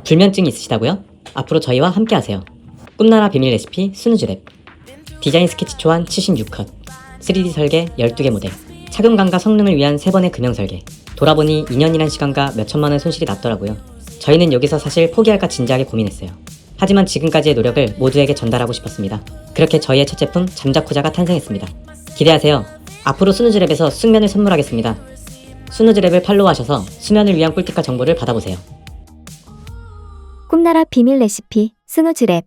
불면증이 있으시다고요? 앞으로 저희와 함께하세요. 꿈나라 비밀 레시피 스누즈랩. 디자인 스케치 초안 76컷, 3D 설계 12개 모델, 착용감과 성능을 위한 3번의 금형 설계. 돌아보니 2년이란 시간과 몇천만원 손실이 났더라고요. 저희는 여기서 사실 포기할까 진지하게 고민했어요. 하지만 지금까지의 노력을 모두에게 전달하고 싶었습니다. 그렇게 저희의 첫 제품 잠자쿠자가 탄생했습니다. 기대하세요. 앞으로 스누즈랩에서 숙면을 선물하겠습니다. 스누즈랩을 팔로우하셔서 수면을 위한 꿀팁과 정보를 받아보세요. 꿈나라 비밀 레시피 스누즈랩